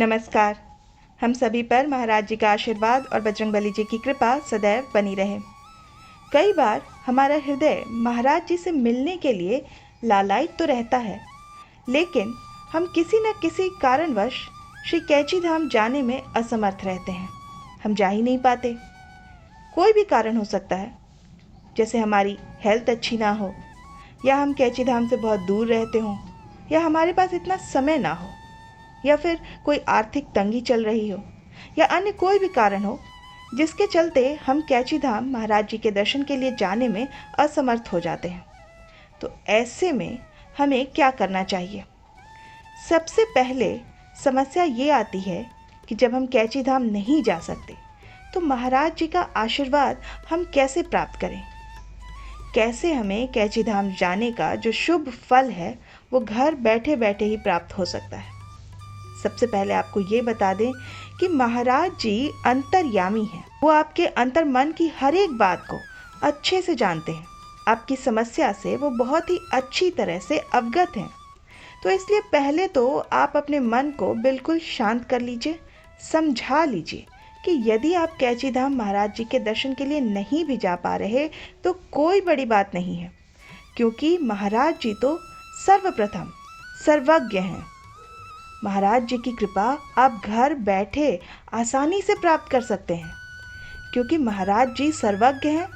नमस्कार। हम सभी पर महाराज जी का आशीर्वाद और बजरंगबली जी की कृपा सदैव बनी रहे। कई बार हमारा हृदय महाराज जी से मिलने के लिए लालायित तो रहता है, लेकिन हम किसी न किसी कारणवश श्री कैची धाम जाने में असमर्थ रहते हैं। हम जा ही नहीं पाते। कोई भी कारण हो सकता है, जैसे हमारी हेल्थ अच्छी ना हो, या हम कैची धाम से बहुत दूर रहते हों, या हमारे पास इतना समय ना हो, या फिर कोई आर्थिक तंगी चल रही हो, या अन्य कोई भी कारण हो जिसके चलते हम कैची धाम महाराज जी के दर्शन के लिए जाने में असमर्थ हो जाते हैं। तो ऐसे में हमें क्या करना चाहिए? सबसे पहले समस्या ये आती है कि जब हम कैची धाम नहीं जा सकते तो महाराज जी का आशीर्वाद हम कैसे प्राप्त करें? कैसे हमें कैची धाम जाने का जो शुभ फल है वो घर बैठे बैठे ही प्राप्त हो सकता है? सबसे पहले आपको ये बता दें कि महाराज जी अंतर्यामी हैं। वो आपके अंतर मन की हर एक बात को अच्छे से जानते हैं। आपकी समस्या से वो बहुत ही अच्छी तरह से अवगत हैं। तो इसलिए पहले तो आप अपने मन को बिल्कुल शांत कर लीजिए, समझा लीजिए कि यदि आप कैची धाम महाराज जी के दर्शन के लिए नहीं भी जा पा रहे तो कोई बड़ी बात नहीं है, क्योंकि महाराज जी तो सर्वप्रथम सर्वज्ञ हैं। महाराज जी की कृपा आप घर बैठे आसानी से प्राप्त कर सकते हैं, क्योंकि महाराज जी सर्वज्ञ हैं।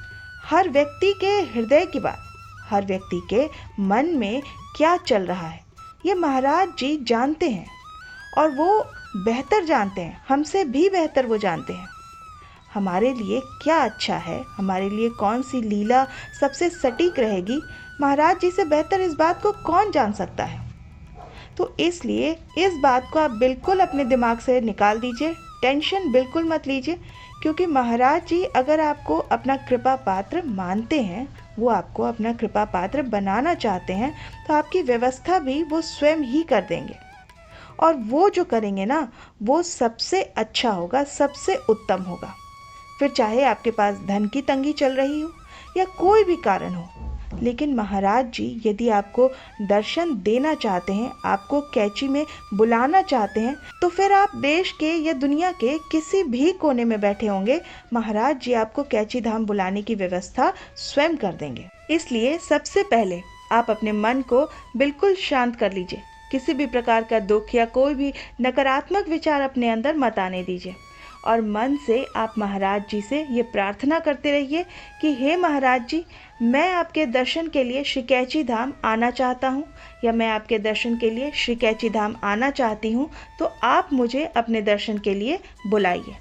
हर व्यक्ति के हृदय की बात, हर व्यक्ति के मन में क्या चल रहा है, ये महाराज जी जानते हैं, और वो बेहतर जानते हैं, हमसे भी बेहतर वो जानते हैं। हमारे लिए क्या अच्छा है, हमारे लिए कौन सी लीला सबसे सटीक रहेगी, महाराज जी से बेहतर इस बात को कौन जान सकता है। तो इसलिए इस बात को आप बिल्कुल अपने दिमाग से निकाल दीजिए, टेंशन बिल्कुल मत लीजिए, क्योंकि महाराज जी अगर आपको अपना कृपा पात्र मानते हैं, वो आपको अपना कृपा पात्र बनाना चाहते हैं, तो आपकी व्यवस्था भी वो स्वयं ही कर देंगे। और वो जो करेंगे ना, वो सबसे अच्छा होगा, सबसे उत्तम होगा। फिर चाहे आपके पास धन की तंगी चल रही हो या कोई भी कारण हो, लेकिन महाराज जी यदि आपको दर्शन देना चाहते हैं, आपको कैची में बुलाना चाहते हैं, तो फिर आप देश के या दुनिया के किसी भी कोने में बैठे होंगे, महाराज जी आपको कैची धाम बुलाने की व्यवस्था स्वयं कर देंगे। इसलिए सबसे पहले आप अपने मन को बिल्कुल शांत कर लीजिए। किसी भी प्रकार का दुख या कोई भी नकारात्मक विचार अपने अंदर मत आने दीजिए, और मन से आप महाराज जी से ये प्रार्थना करते रहिए कि हे महाराज जी, मैं आपके दर्शन के लिए श्री कैची धाम आना चाहता हूँ, या मैं आपके दर्शन के लिए श्री कैची धाम आना चाहती हूँ, तो आप मुझे अपने दर्शन के लिए बुलाइए।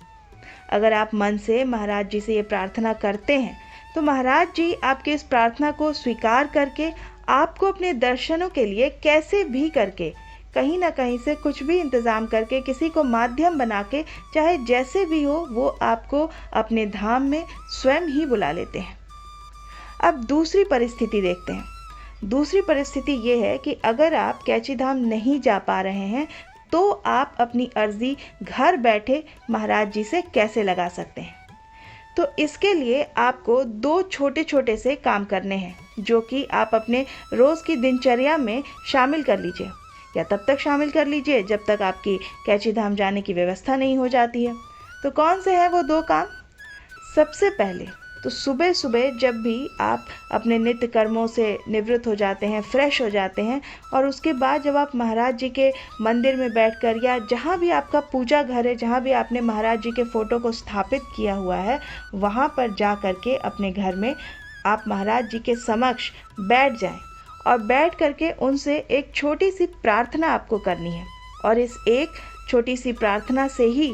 अगर आप मन से महाराज जी से ये प्रार्थना करते हैं तो महाराज जी आपके इस प्रार्थना को स्वीकार करके आपको अपने दर्शनों के लिए कैसे भी करके, कहीं ना कहीं से कुछ भी इंतज़ाम करके, किसी को माध्यम बना के, चाहे जैसे भी हो, वो आपको अपने धाम में स्वयं ही बुला लेते हैं। अब दूसरी परिस्थिति देखते हैं। दूसरी परिस्थिति ये है कि अगर आप कैची धाम नहीं जा पा रहे हैं तो आप अपनी अर्जी घर बैठे महाराज जी से कैसे लगा सकते हैं? तो इसके लिए आपको दो छोटे छोटे से काम करने हैं, जो कि आप अपने रोज़ की दिनचर्या में शामिल कर लीजिए, या तब तक शामिल कर लीजिए जब तक आपकी कैची धाम जाने की व्यवस्था नहीं हो जाती है। तो कौन से हैं वो दो काम? सबसे पहले तो सुबह सुबह जब भी आप अपने नित्य कर्मों से निवृत्त हो जाते हैं, फ्रेश हो जाते हैं, और उसके बाद जब आप महाराज जी के मंदिर में बैठकर, या जहाँ भी आपका पूजा घर है, जहाँ भी आपने महाराज जी के फ़ोटो को स्थापित किया हुआ है, वहाँ पर जा कर के अपने घर में आप महाराज जी के समक्ष बैठ जाएं, और बैठ करके उनसे एक छोटी सी प्रार्थना आपको करनी है। और इस एक छोटी सी प्रार्थना से ही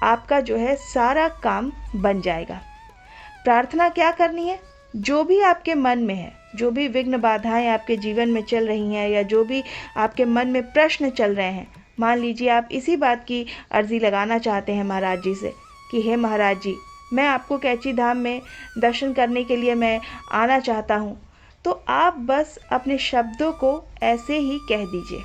आपका जो है सारा काम बन जाएगा। प्रार्थना क्या करनी है? जो भी आपके मन में है, जो भी विघ्न बाधाएं आपके जीवन में चल रही हैं, या जो भी आपके मन में प्रश्न चल रहे हैं, मान लीजिए आप इसी बात की अर्जी लगाना चाहते हैं महाराज जी से कि हे महाराज जी, मैं आपको कैची धाम में दर्शन करने के लिए मैं आना चाहता हूँ। तो आप बस अपने शब्दों को ऐसे ही कह दीजिए।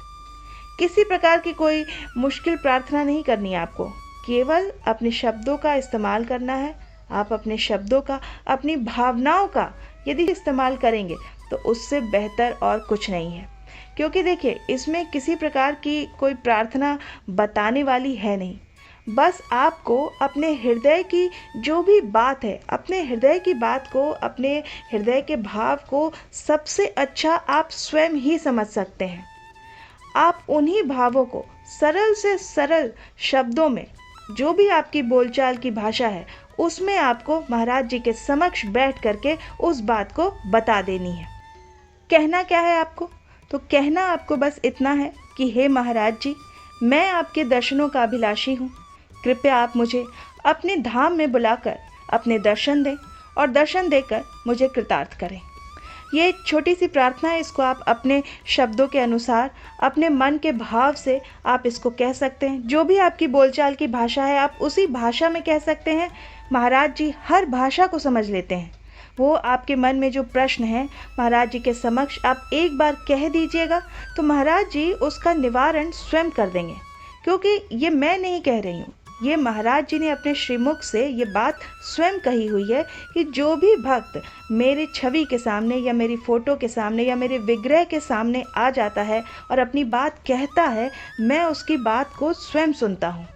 किसी प्रकार की कोई मुश्किल प्रार्थना नहीं करनी है आपको, केवल अपने शब्दों का इस्तेमाल करना है। आप अपने शब्दों का, अपनी भावनाओं का यदि इस्तेमाल करेंगे तो उससे बेहतर और कुछ नहीं है, क्योंकि देखिए इसमें किसी प्रकार की कोई प्रार्थना बताने वाली है नहीं। बस आपको अपने हृदय की जो भी बात है, अपने हृदय की बात को, अपने हृदय के भाव को सबसे अच्छा आप स्वयं ही समझ सकते हैं। आप उन्हीं भावों को सरल से सरल शब्दों में, जो भी आपकी बोलचाल की भाषा है, उसमें आपको महाराज जी के समक्ष बैठ करके उस बात को बता देनी है। कहना क्या है आपको? तो कहना आपको बस इतना है कि हे महाराज जी, मैं आपके दर्शनों का अभिलाषी हूँ। कृपया आप मुझे अपने धाम में बुलाकर अपने दर्शन दें और दर्शन देकर मुझे कृतार्थ करें। ये एक छोटी सी प्रार्थना है, इसको आप अपने शब्दों के अनुसार, अपने मन के भाव से आप इसको कह सकते हैं। जो भी आपकी बोलचाल की भाषा है, आप उसी भाषा में कह सकते हैं। महाराज जी हर भाषा को समझ लेते हैं। वो आपके मन में जो प्रश्न है महाराज जी के समक्ष आप एक बार कह दीजिएगा, तो महाराज जी उसका निवारण स्वयं कर देंगे। क्योंकि ये मैं नहीं कह रही हूँ, ये महाराज जी ने अपने श्रीमुख से ये बात स्वयं कही हुई है कि जो भी भक्त मेरे छवि के सामने या मेरी फ़ोटो के सामने या मेरे विग्रह के सामने आ जाता है और अपनी बात कहता है, मैं उसकी बात को स्वयं सुनता हूँ।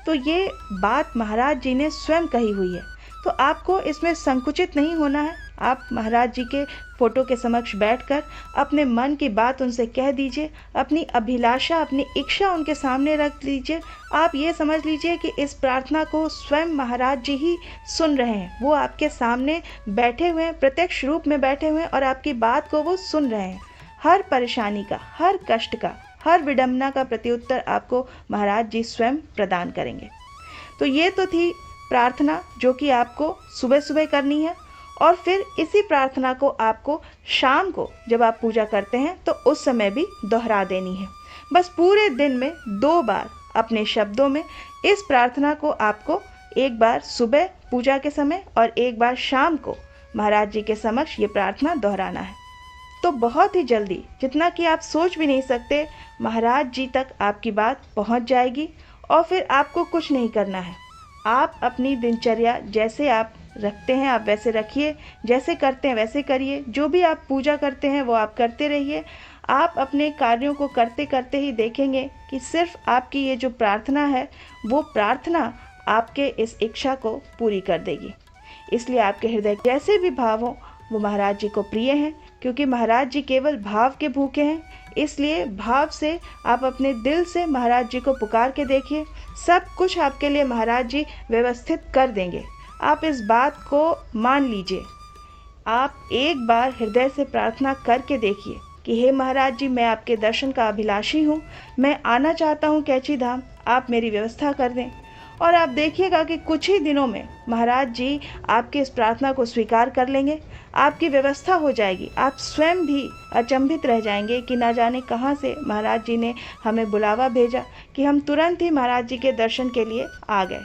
तो ये बात महाराज जी ने स्वयं कही हुई है, तो आपको इसमें संकुचित नहीं होना है। आप महाराज जी के फ़ोटो के समक्ष बैठकर अपने मन की बात उनसे कह दीजिए, अपनी अभिलाषा, अपनी इच्छा उनके सामने रख लीजिए। आप ये समझ लीजिए कि इस प्रार्थना को स्वयं महाराज जी ही सुन रहे हैं। वो आपके सामने बैठे हुए हैं, प्रत्यक्ष रूप में बैठे हुए हैं और आपकी बात को वो सुन रहे हैं। हर परेशानी का, हर कष्ट का, हर विडंबना का प्रत्युत्तर आपको महाराज जी स्वयं प्रदान करेंगे। तो ये तो थी प्रार्थना जो कि आपको सुबह सुबह करनी है, और फिर इसी प्रार्थना को आपको शाम को जब आप पूजा करते हैं तो उस समय भी दोहरा देनी है। बस पूरे दिन में 2 बार अपने शब्दों में इस प्रार्थना को आपको, एक बार सुबह पूजा के समय और एक बार शाम को महाराज जी के समक्ष ये प्रार्थना दोहराना है। तो बहुत ही जल्दी, जितना कि आप सोच भी नहीं सकते, महाराज जी तक आपकी बात पहुंच जाएगी और फिर आपको कुछ नहीं करना है। आप अपनी दिनचर्या जैसे आप रखते हैं आप वैसे रखिए, जैसे करते हैं वैसे करिए, जो भी आप पूजा करते हैं वो आप करते रहिए। आप अपने कार्यों को करते करते ही देखेंगे कि सिर्फ आपकी ये जो प्रार्थना है वो प्रार्थना आपके इस इच्छा को पूरी कर देगी। इसलिए आपके हृदय जैसे भी भाव हों वो महाराज जी को प्रिय हैं, क्योंकि महाराज जी केवल भाव के भूखे हैं। इसलिए भाव से आप अपने दिल से महाराज जी को पुकार के देखिए, सब कुछ आपके लिए महाराज जी व्यवस्थित कर देंगे। आप इस बात को मान लीजिए। आप एक बार हृदय से प्रार्थना करके देखिए कि हे महाराज जी, मैं आपके दर्शन का अभिलाषी हूँ, मैं आना चाहता हूँ कैची धाम, आप मेरी व्यवस्था कर दें। और आप देखिएगा कि कुछ ही दिनों में महाराज जी आपकी इस प्रार्थना को स्वीकार कर लेंगे, आपकी व्यवस्था हो जाएगी। आप स्वयं भी अचंभित रह जाएंगे कि ना जाने कहाँ से महाराज जी ने हमें बुलावा भेजा कि हम तुरंत ही महाराज जी के दर्शन के लिए आ गए।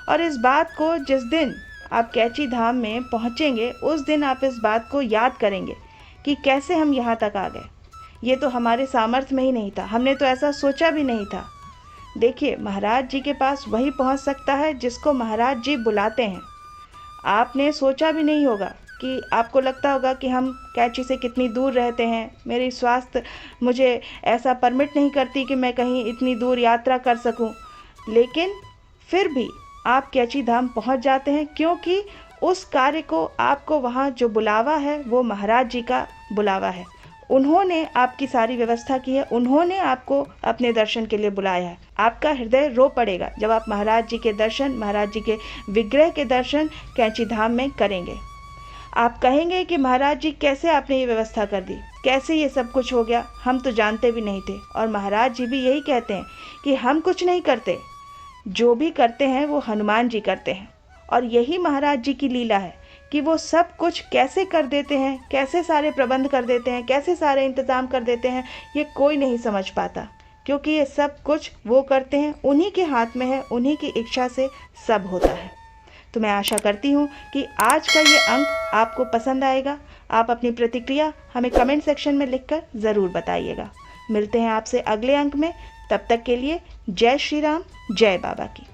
और इस बात को जिस दिन आप कैची धाम में पहुँचेंगे उस दिन आप इस बात को याद करेंगे कि कैसे हम यहाँ तक आ गए। ये तो हमारे सामर्थ्य में ही नहीं था, हमने तो ऐसा सोचा भी नहीं था। देखिए, महाराज जी के पास वही पहुँच सकता है जिसको महाराज जी बुलाते हैं। आपने सोचा भी नहीं होगा कि आपको लगता होगा कि हम कैची से कितनी दूर रहते हैं, मेरी स्वास्थ्य मुझे ऐसा परमिट नहीं करती कि मैं कहीं इतनी दूर यात्रा कर सकूं। लेकिन फिर भी आप कैची धाम पहुंच जाते हैं, क्योंकि उस कार्य को आपको वहां जो बुलावा है वो महाराज जी का बुलावा है। उन्होंने आपकी सारी व्यवस्था की है, उन्होंने आपको अपने दर्शन के लिए बुलाया है। आपका हृदय रो पड़ेगा जब आप महाराज जी के दर्शन, महाराज जी के विग्रह के दर्शन कैची धाम में करेंगे। आप कहेंगे कि महाराज जी कैसे आपने ये व्यवस्था कर दी, कैसे ये सब कुछ हो गया, हम तो जानते भी नहीं थे। और महाराज जी भी यही कहते हैं कि हम कुछ नहीं करते, जो भी करते हैं वो हनुमान जी करते हैं। और यही महाराज जी की लीला है कि वो सब कुछ कैसे कर देते हैं, कैसे सारे प्रबंध कर देते हैं, कैसे सारे इंतज़ाम कर देते हैं, ये कोई नहीं समझ पाता। क्योंकि ये सब कुछ वो करते हैं, उन्हीं के हाथ में है, उन्हीं की इच्छा से सब होता है। तो मैं आशा करती हूँ कि आज का ये अंक आपको पसंद आएगा। आप अपनी प्रतिक्रिया हमें कमेंट सेक्शन में लिखकर ज़रूर बताइएगा। मिलते हैं आपसे अगले अंक में, तब तक के लिए जय श्री राम, जय बाबा की।